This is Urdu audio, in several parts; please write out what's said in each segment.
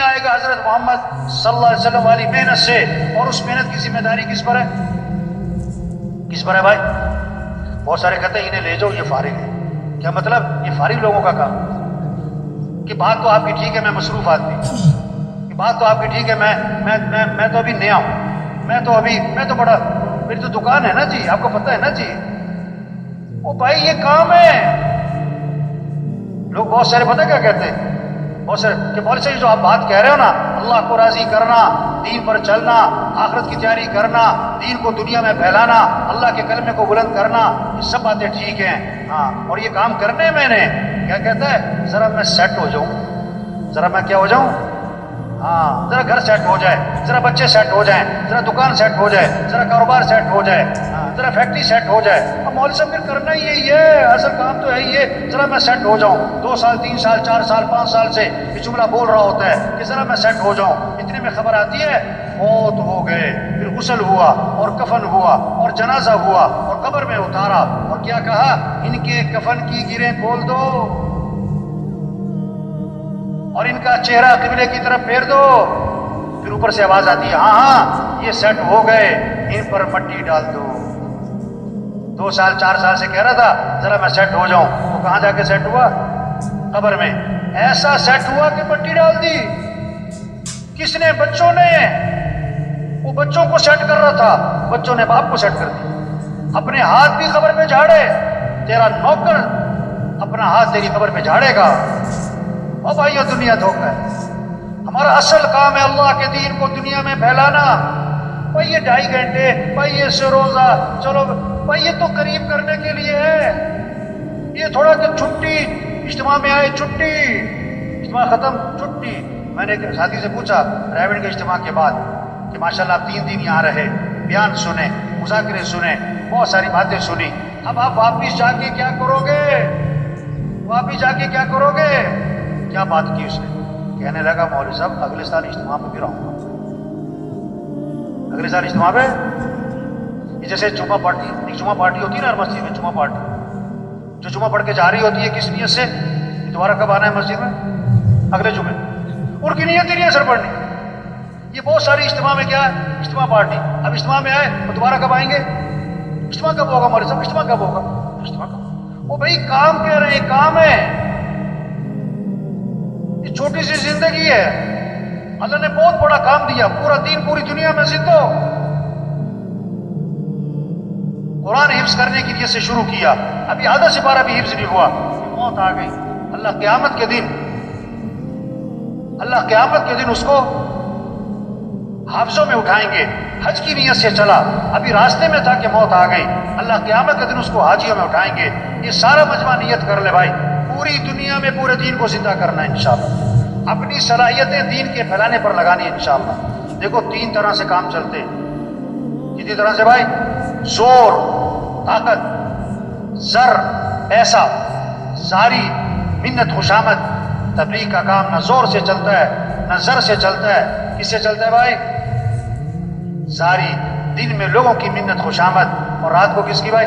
دین آئے گا حضرت محمد صلی اللہ علیہ وسلم والی محنت سے، اور اس محنت کی ذمہ داری کس پر ہے؟ کس پر ہے بھائی؟ بہت سارے کہتے ہیں انہیں لے جاؤ، یہ فارغ ہے۔ کیا مطلب؟ یہ فارغ لوگوں کا کام کہ بات تو آپ کی ٹھیک ہے، میں مصروف آدمی، کہ بات تو آپ کی ٹھیک ہے، میں تو ابھی نیا ہوں، میں تو بڑا، میری تو دکان ہے نا جی، آپ کو پتہ ہے نا جی۔ او بھائی یہ کام ہے۔ لوگ بہت سارے پتہ کیا کہتے ہیں، بہت سارے کہ مولوی صاحب جو آپ بات کہہ رہے ہو نا، اللہ کو راضی کرنا، دین پر چلنا، آخرت کی تیاری کرنا، دین کو دنیا میں پھیلانا، اللہ کے کلمے کو بلند کرنا، یہ سب باتیں ٹھیک ہیں، ہاں، اور یہ کام کرنے میں نے کیا کہتا ہے، ذرا میں سیٹ ہو جاؤں، ذرا میں کیا ہو جاؤں، ہاں، ذرا گھر سیٹ ہو جائے، ذرا بچے سیٹ ہو جائیں، ذرا دکان سیٹ ہو جائے، ذرا کاروبار سیٹ ہو جائے، ہاں، ذرا فیکٹری سیٹ ہو جائے۔ اب مولوی صاحب پھر کرنا ہی یہی ہے، اصل کام تو ہے ہی ہے، ذرا میں سیٹ ہو جاؤں۔ 2 سال 3 سال 4 سال 5 سال سے یہ جملہ بول رہا ہوتا ہے کہ ذرا میں سیٹ ہو جاؤں، اتنے میں خبر آتی ہے موت ہو گئے، پھر غسل ہوا اور کفن ہوا اور جنازہ ہوا اور قبر میں اتارا، اور کیا کہا، ان کے کفن کی گریں کھول دو اور ان کا چہرہ قبلے کی طرف پھیر دو۔ پھر اوپر سے آواز آتی ہے، ہاں ہاں یہ سیٹ ہو گئے، ان پر مٹی ڈال دو۔ 2 سال 4 سال سے کہہ رہا تھا ذرا میں سیٹ ہو جاؤں، تو کہاں جا کے سیٹ ہوا؟ قبر میں۔ ایسا سیٹ ہوا کہ مٹی ڈال دی۔ کس نے؟ بچوں نے۔ وہ بچوں کو سیٹ کر رہا تھا، بچوں نے باپ کو سیٹ کر دیا۔ اپنے ہاتھ بھی قبر میں جھاڑے، تیرا نوکر اپنا ہاتھ تیری قبر میں جھاڑے گا۔ او بھائیو دنیا دھوکہ ہے، ہمارا اصل کام ہے اللہ کے دین کو دنیا میں پھیلانا۔ بھائی یہ 2.5 گھنٹے، بھائی یہ سے روزہ، چلو بھائی یہ تو قریب کرنے کے لیے ہے، یہ تھوڑا کہ چھٹی اجتماع میں آئے، چھٹی اجتماع ختم، چھٹی۔ میں نے ایک ساتھی سے پوچھا پرائیویٹ کے اجتماع کے بعد کہ ماشاءاللہ آپ 3 دن یہاں رہے، بیان سنے، مذاکرے سنے، بہت ساری باتیں سنی، اب آپ واپس جا کے کیا کرو گے؟ واپس جا کے کیا کرو گے؟ کیا بات کی اس نے؟ کہنے لگا مولوی صاحب اگلے سال اجتماع پہ بھی رہوں گا، اگلے سال اجتماع پہ۔ یہ جیسے جمعہ پارٹی، ایک جمعہ پارٹی ہوتی ہے نا ہر مسجد میں، جمعہ پارٹی جو جمعہ پڑھ کے جا رہی ہوتی ہے، کس نیت سے؟ دوبارہ کب آنا ہے مسجد میں؟ اگلے جمعے۔ ان کی نیت ہی نہیں ہے سر پڑھنی۔ یہ بہت ساری اجتماع میں کیا ہے؟ اجتماع پارٹی۔ اب اجتماع میں آئے تو دوبارہ کب آئیں گے؟ اجتماع کب ہوگا مولوی صاحب؟ اجتماع کب ہوگا؟ اجتماع کب؟ وہ بھائی کام کہہ رہے ہیں، کام ہے، یہ چھوٹی سی زندگی ہے، اللہ نے بہت بڑا کام دیا، پورا دین پوری دنیا میں زندہ ہو۔ قرآن حفظ کرنے کی نیت سے شروع کیا، ابھی آدھا سپارہ بھی حفظ نہیں ہوا، موت آ گئی۔ اللہ قیامت کے دن اس کو حافظوں میں اٹھائیں گے۔ حج کی نیت سے چلا، ابھی راستے میں تھا کہ موت آ گئی، اللہ قیامت کے دن اس کو حاجیوں میں اٹھائیں گے۔ یہ سارا مجمع نیت کر لے بھائی، پوری دنیا میں پورے دین کو زندہ کرنا ہے انشاءاللہ، اپنی صلاحیتیں دین کے پھیلانے پر لگانی ہے انشاءاللہ۔ دیکھو 3 طرح سے کام چلتے ہیں، کتنی طرح سے بھائی؟ زور، طاقت، زر، پیسہ، زاری، منت، خوشامد۔ تبلیغ کا کام نہ زور سے چلتا ہے نہ زر سے چلتا ہے، کس سے چلتا ہے بھائی؟ زاری، دن میں لوگوں کی منت خوشامد، اور رات کو کس کی بھائی؟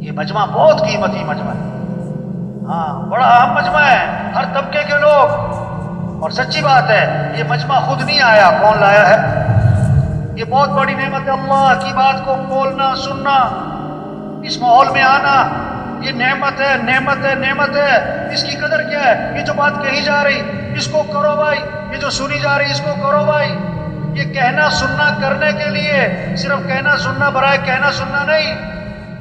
یہ مجمع بہت قیمتی مجمع ہے، ہاں بڑا اہم مجمع ہے، ہر طبقے کے لوگ۔ اور سچی بات ہے یہ مجمع خود نہیں آیا، کون لایا ہے؟ یہ بہت بڑی نعمت ہے، اللہ کی بات کو بولنا، سننا، اس ماحول میں آنا، یہ نعمت ہے، نعمت ہے، نعمت ہے۔ اس کی قدر کیا ہے؟ یہ جو بات کہی جا رہی اس کو کرو بھائی، یہ جو سنی جا رہی اس کو کرو بھائی۔ یہ کہنا سننا کرنے کے لیے، صرف کہنا سننا برائے کہنا سننا نہیں۔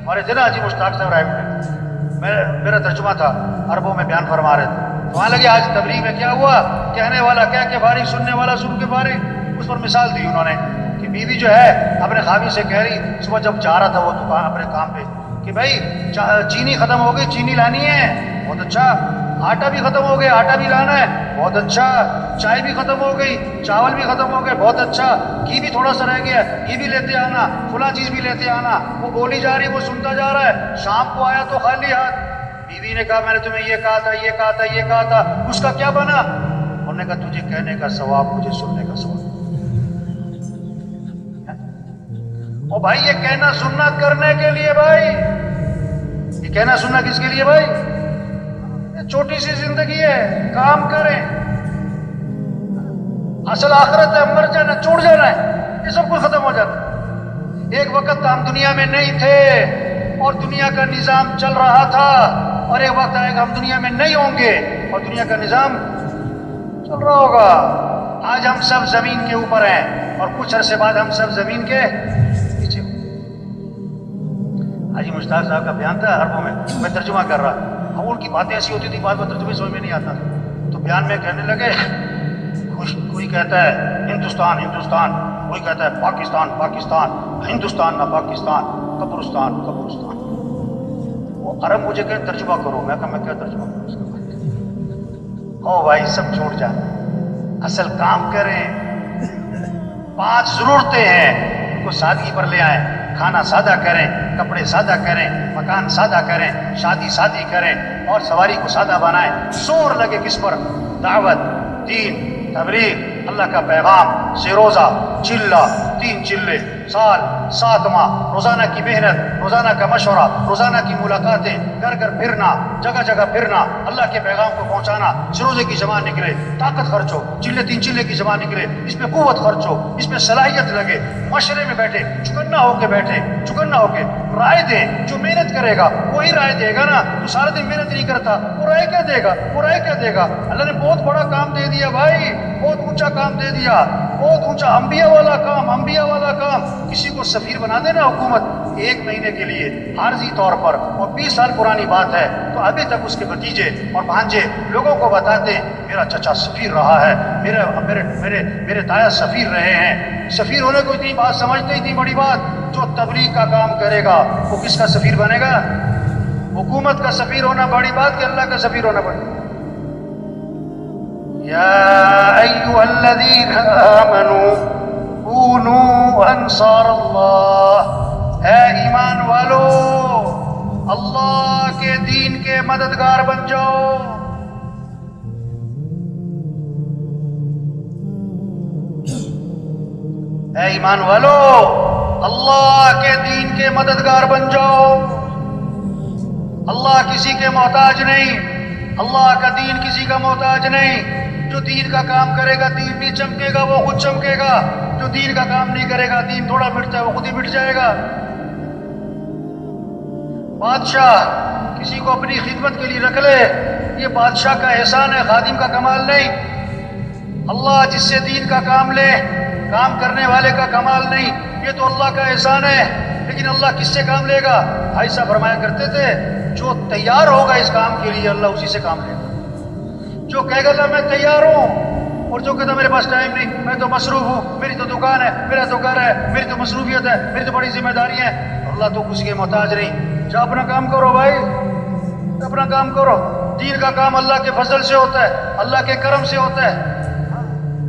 ہمارے تھے نا حاجی مشتاق صاحب رائے میں، میرا ترجمہ تھا، عربوں میں بیان فرما رہے تھے، وہاں لگے آج تبلیغ میں کیا ہوا، کہنے والا کہہ کے فارغ، سننے والا سن کے فارغ۔ اس پر مثال دی انہوں نے کہ بیوی جو ہے اپنے خاوند سے کہہ رہی، صبح جب جا رہا تھا وہ دکان اپنے کام پہ، کہ بھائی چینی ختم ہو گئی، چینی لانی ہے، بہت اچھا۔ آٹا بھی ختم ہو گیا، آٹا بھی لانا ہے، بہت اچھا۔ چائے بھی ختم ہو گئی، چاول بھی ختم ہو گئے، بہت اچھا۔ گھی بھی تھوڑا سا رہ گیا، گھی بھی لیتے آنا، فلاں چیز بھی لیتے آنا۔ وہ بولی جا رہی، وہ سنتا جا رہا ہے۔ شام کو آیا تو خالی ہاتھ۔ بیوی نے کہا میں نے تمہیں یہ کہا تھا، یہ کہا تھا، یہ کہا تھا، اس کا کیا بنا؟ انہوں نے کہا تجھے کہنے کا ثواب، مجھے سننے کا ثواب۔ او بھائی یہ کہنا سننا کرنے کے لیے بھائی، یہ کہنا سننا کس کے لیے بھائی؟ چھوٹی سی زندگی ہے، کام کریں، اصل آخرت ہے، مر جانا، چھوڑ جانا ہے، یہ سب کچھ ختم ہو جاتا ہے۔ ایک وقت ہم دنیا میں نہیں تھے اور دنیا کا نظام چل رہا تھا، اور ایک وقت آئے گا ہم دنیا میں نہیں ہوں گے اور دنیا کا نظام چل رہا ہوگا۔ آج ہم سب زمین کے اوپر ہیں اور کچھ عرصے بعد ہم سب زمین کے نیچے ہوں۔ حاجی مشتاق صاحب کا بیان تھا عربوں میں ترجمہ کر رہا، اور ان کی باتیں ایسی ہوتی تھی، بعد میں ترجمے سمجھ میں نہیں آتا، تو بیان میں کہنے لگے، کوئی کہتا ہے ہندوستان ہندوستان، کوئی کہتا ہے پاکستان پاکستان، ہندوستان نہ پاکستان، قبرستان قبرستان۔ وہ عرب مجھے کہ ترجمہ کرو، میں کہا میں کیا ترجمہ کروں اس کا؟ او بھائی سب چھوڑ جانا، اصل کام کریں۔ 5 ضرورتیں ہیں، ان کو سادگی پر لے آئیں۔ کھانا سادہ کریں، کپڑے سادہ کریں، مکان سادہ کریں، شادی سادی کریں، اور سواری کو سادہ بنائیں۔ زور لگے کس پر؟ دعوت، دین، تبلیغ، اللہ کا پیغام، سے روزہ، چلہ، 3 چلے، سال، 7 ماہ، روزانہ کی محنت، روزانہ کا مشورہ، روزانہ کی ملاقاتیں، گھر گھر پھرنا، جگہ جگہ پھرنا، اللہ کے پیغام کو پہنچانا۔ اس روزے کی جمع نکلے، طاقت خرچ ہو، 3 چلے کی جمع نکلے، اس میں قوت خرچ ہو، اس میں صلاحیت لگے، مشورے میں بیٹھے، چکنا ہو کے بیٹھے، چکنا ہو کے رائے دیں۔ جو محنت کرے گا وہی رائے دے گا نا، تو سارا دن محنت نہیں کرتا وہ رائے کیا دے گا؟ وہ رائے کیا دے گا؟ اللہ نے بہت بڑا کام دے دیا بھائی، بہت اونچا کام دے دیا، بہت اونچا، انبیاء والا کام، انبیاء والا کام۔ کسی کو سفیر بنا دینا حکومت 1 مہینے کے لیے عارضی طور پر، اور 20 سال پرانی بات ہے، تو ابھی تک اس کے بھتیجے اور بھانجے لوگوں کو بتاتے ہیں میرا چچا سفیر رہا ہے، میرے تایا سفیر رہے ہیں۔ سفیر ہونے کو اتنی بات سمجھتے، اتنی بڑی بات۔ جو تبلیغ کا کام کرے گا وہ کس کا سفیر بنے گا؟ حکومت کا سفیر ہونا بڑی بات کہ اللہ کا سفیر ہونا بڑی؟ یا ایھا الذین آمنوا کونوا انصار اللہ، اے ایمان والو اللہ کے دین کے مددگار بن جاؤ۔ اے ایمان والو اللہ کے دین کے مددگار بن جاؤ۔ اللہ کسی کے محتاج نہیں، اللہ کا دین کسی کا محتاج نہیں۔ جو دین کا کام کرے گا دین بھی چمکے گا، وہ خود چمکے گا۔ جو دین کا کام نہیں کرے گا، دین تھوڑا مٹتا ہے وہ خود ہی مٹ جائے گا۔ بادشاہ کسی کو اپنی خدمت کے لیے رکھ لے، یہ بادشاہ کا احسان ہے، خادم کا کمال نہیں۔ اللہ جس سے دین کا کام لے، کام کرنے والے کا کمال نہیں، یہ تو اللہ کا احسان ہے۔ لیکن اللہ کس سے کام لے گا؟ بھائی صاحب فرمایا کرتے تھے جو تیار ہوگا اس کام کے لیے اللہ اسی سے کام لے گا۔ جو کہے گا میں تیار ہوں، اور جو کہتا میرے پاس ٹائم نہیں، میں تو مصروف ہوں، میری تو دکان ہے، میرا تو گھر ہے، میری تو مصروفیت ہے، میری تو بڑی ذمہ داری ہے، اللہ تو کسی کے محتاج نہیں۔ جا اپنا کام کرو بھائی، اپنا کام کرو۔ دین کا کام اللہ کے فضل سے ہوتا ہے، اللہ کے کرم سے ہوتا ہے۔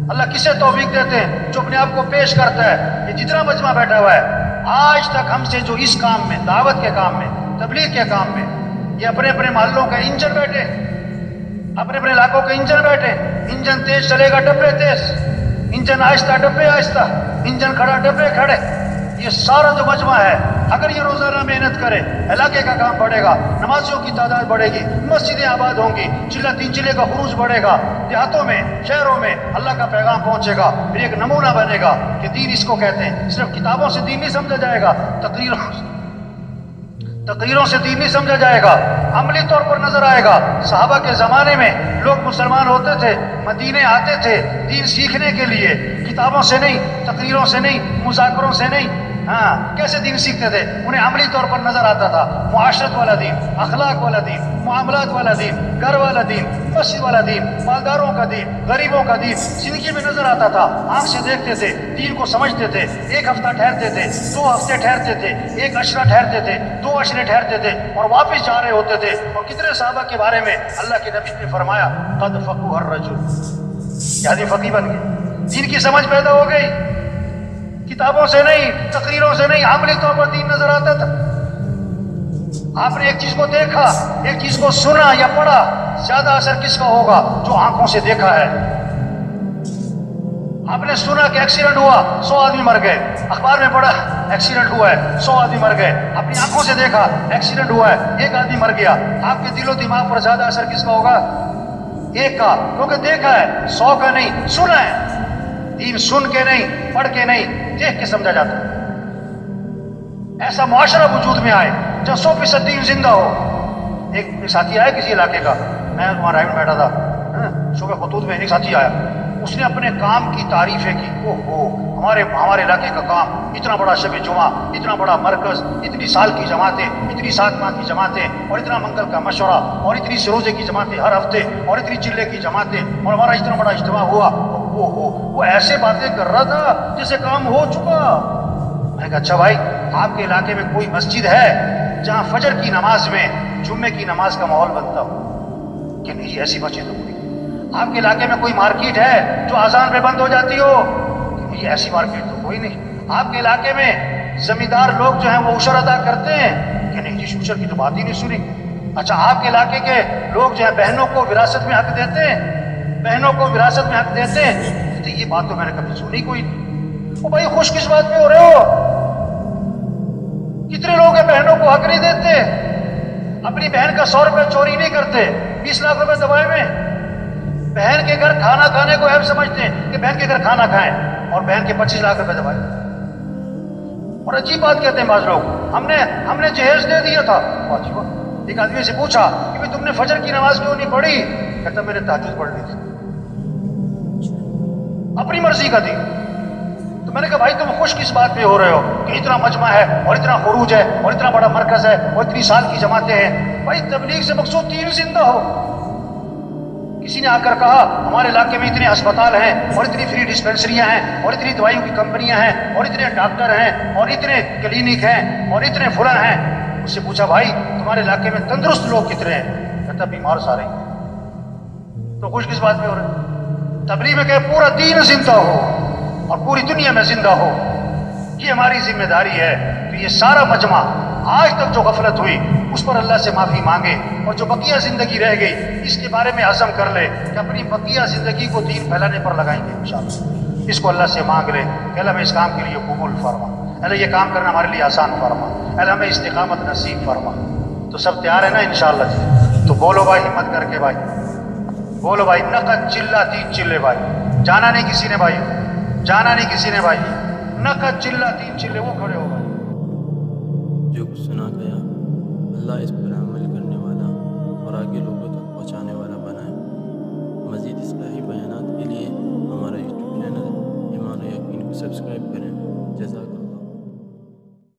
اللہ کسے توفیق دیتے ہیں؟ جو اپنے آپ کو پیش کرتا ہے۔ یہ جتنا مجمع بیٹھا ہوا ہے آج تک ہم سے جو اس کام میں، دعوت کے کام میں، تبلیغ کے کام میں، یہ اپنے اپنے محلوں کا انجن بیٹھے، اپنے اپنے علاقوں کے انجن بیٹھے۔ انجن تیز چلے گا ڈبے تیز، انجن آہستہ ڈبے آہستہ، انجن کھڑا ڈبے کھڑے۔ یہ سارا جو مجمع ہے اگر یہ روزانہ محنت کرے، علاقے کا کام بڑھے گا، نمازیوں کی تعداد بڑھے گی، مسجدیں آباد ہوں گی، 3 چلے کا خروج بڑھے گا، دیہاتوں میں، شہروں میں اللہ کا پیغام پہنچے گا، پھر ایک نمونہ بنے گا کہ دین اس کو کہتے ہیں۔ صرف کتابوں سے دین نہیں سمجھا جائے گا، تقریروں سے دین نہیں سمجھا جائے گا، عملی طور پر نظر آئے گا۔ صحابہ کے زمانے میں لوگ مسلمان ہوتے تھے، مدینے آتے تھے دین سیکھنے کے لیے، کتابوں سے نہیں، تقریروں سے نہیں، مذاکروں سے نہیں۔ کیسے دین سیکھتے تھے؟ انہیں عملی طور پر نظر آتا تھا، معاشرت والا دین، اخلاق والا دین، معاملات والا دین، گھر والا دین، مسجد والا دین، مالداروں کا دین، غریبوں کا دین زندگی میں نظر آتا تھا۔ آنکھ سے دیکھتے تھے، دین کو سمجھتے تھے، 1 ہفتہ ٹھہرتے تھے، 2 ہفتے ٹھہرتے تھے، 1 عشرہ ٹھہرتے تھے، 2 عشرے ٹھہرتے تھے، اور واپس جا رہے ہوتے تھے۔ اور کتنے صحابہ کے بارے میں اللہ کے نبی نے فرمایا قد فقہ الرجل، یعنی فقیہ بن گئے، دین کی سمجھ پیدا ہو گئی۔ کتابوں سے نہیں، تقریروں سے نہیں، عملی طور پر دین نظر آتا تھا۔ آپ نے ایک چیز کو دیکھا، ایک چیز کو سنا یا پڑھا، زیادہ اثر کس کا ہوگا؟ جو آنکھوں سے دیکھا ہے۔ آپ نے سنا کہ ایکسیڈنٹ ہوا 100 آدمی مر گئے، اخبار میں پڑھا ایکسیڈنٹ ہوا ہے 100 آدمی مر گئے، اپنی آنکھوں سے دیکھا ایکسیڈنٹ ہوا ہے 1 آدمی مر گیا، آپ کے دل و دماغ پر زیادہ اثر کس کا ہوگا؟ 1 کا، کیونکہ دیکھا ہے، 100 کا نہیں، سنا ہے۔ دین سن کے نہیں، پڑھ کے نہیں، دیکھ کے سمجھا جاتا ہے۔ ایسا معاشرہ وجود میں آئے جہاں 100% دین زندہ ہو۔ ایک ساتھی آیا کسی علاقے کا، میں وہاں رائے میں بیٹھا تھا، شعبہ خطوط میں ایک ساتھی آیا، اس نے اپنے کام کی تعریفیں کی، ہمارے علاقے کا کام، اتنا بڑا شب جمعہ، اتنا بڑا مرکز، اتنی سال کی جماعتیں، اتنی 7 ماہ کی جماعتیں، اور اتنا منگل کا مشورہ، اور اتنی سروزے کی جماعتیں ہر ہفتے، اور اتنی چلے کی جماعتیں، اور ہمارا اتنا بڑا اجتماع ہوا۔ وہ ایسے باتیں کر رہا تھا جیسے کام ہو چکا۔ میں نے کہا اچھا بھائی، آپ کے علاقے میں کوئی مسجد ہے جہاں فجر کی نماز میں جمعے کی نماز کا ماحول بنتا ہو؟ کہ نہیں، ایسی مسجد تو کوئی۔ آپ کے علاقے میں کوئی مارکیٹ ہے جو اذان میں بند ہو جاتی ہو؟ کہ نہیں، ایسی مارکیٹ تو کوئی نہیں۔ آپ کے علاقے میں زمیندار لوگ جو ہیں وہ عشر ادا کرتے ہیں؟ کہ نہیں جی، عشر کی تو بات ہی نہیں سنی۔ اچھا، آپ کے علاقے کے لوگ جو ہے بہنوں کو وراثت میں حق دیتے ہیں؟ بہنوں کو وراثت میں حق دیتے ہیں؟ تو یہ بات تو میں نے کبھی سنی کوئی نہیں۔ وہ بھائی خوش کس بات پہ ہو رہے ہو؟ کتنے لوگ ہیں بہنوں کو حق نہیں دیتے، اپنی بہن کا 100 روپے چوری نہیں کرتے، 20 لاکھ روپے دبائے میں، بہن کے گھر کھانا کھانے کو عیب سمجھتے ہیں کہ بہن کے گھر کھانا کھائیں، اور بہن کے 25 لاکھ روپے دبائے۔ اور عجیب بات کہتے ہیں بعض لوگ، ہم نے جہیز دے دیا تھا۔ ایک آدمی سے پوچھا کہ تم نے فجر کی نماز کیوں نہیں پڑھی؟ کہتا میں نے تہجد پڑھ لی تھی، اپنی مرضی کا تھی۔ تو میں نے کہا بھائی تم خوش کس بات پہ ہو رہے ہو کہ اتنا مجمع ہے، اور اتنا خروج ہے، اور اتنا بڑا مرکز ہے، اور اتنی سال کی جماعتیں ہیں؟ بھائی تبلیغ سے مقصود دین زندہ ہو۔ کسی نے آ کر کہا ہمارے علاقے میں اتنے ہسپتال ہیں، اور اتنی فری ڈسپینسریاں ہیں، اور اتنی دوائیوں کی کمپنیاں ہیں، اور اتنے ڈاکٹر ہیں، اور اتنے کلینک ہیں، اور اتنے فلاں ہیں۔ اس سے پوچھا بھائی تمہارے علاقے میں تندرست لوگ کتنے ہیں؟ کہتا بیمار سارے ہیں۔ تو خوش کس بات پہ ہو رہے ہیں؟ تبلیغ میں کہ پورا دین زندہ ہو اور پوری دنیا میں زندہ ہو، یہ ہماری ذمہ داری ہے۔ تو یہ سارا مجمع آج تک جو غفلت ہوئی اس پر اللہ سے معافی مانگے، اور جو بقیہ زندگی رہ گئی اس کے بارے میں عزم کر لے کہ اپنی بقیہ زندگی کو دین پھیلانے پر لگائیں گے انشاءاللہ۔ اس کو اللہ سے مانگ لے کہ اللہ ہمیں اس کام کے لیے قبول فرما، اللہ یہ کام کرنا ہمارے لیے آسان فرما، اللہ ہمیں استقامت نصیب فرما۔ تو سب تیار ہے نا انشاءاللہ جی؟ تو بولو بھائی، ہمت کر کے بھائی بولو بھائی، نقد چلہ 3 چلے بھائی، جانا نہیں کسی نے بھائی، جانا نہیں کسی نے بھائی، نقد چلہ 3 چلے، وہ کھڑے ہو بھائی۔ جو کچھ سنا گیا اللہ اس پر عمل کرنے والا اور آگے لوگوں تک پہنچانے والا بنائے۔ مزید اصلاحی بیانات کے لیے ہمارا یوٹیوب چینل ایمان و یقین کو سبسکرائب کریں۔ جزاک اللہ۔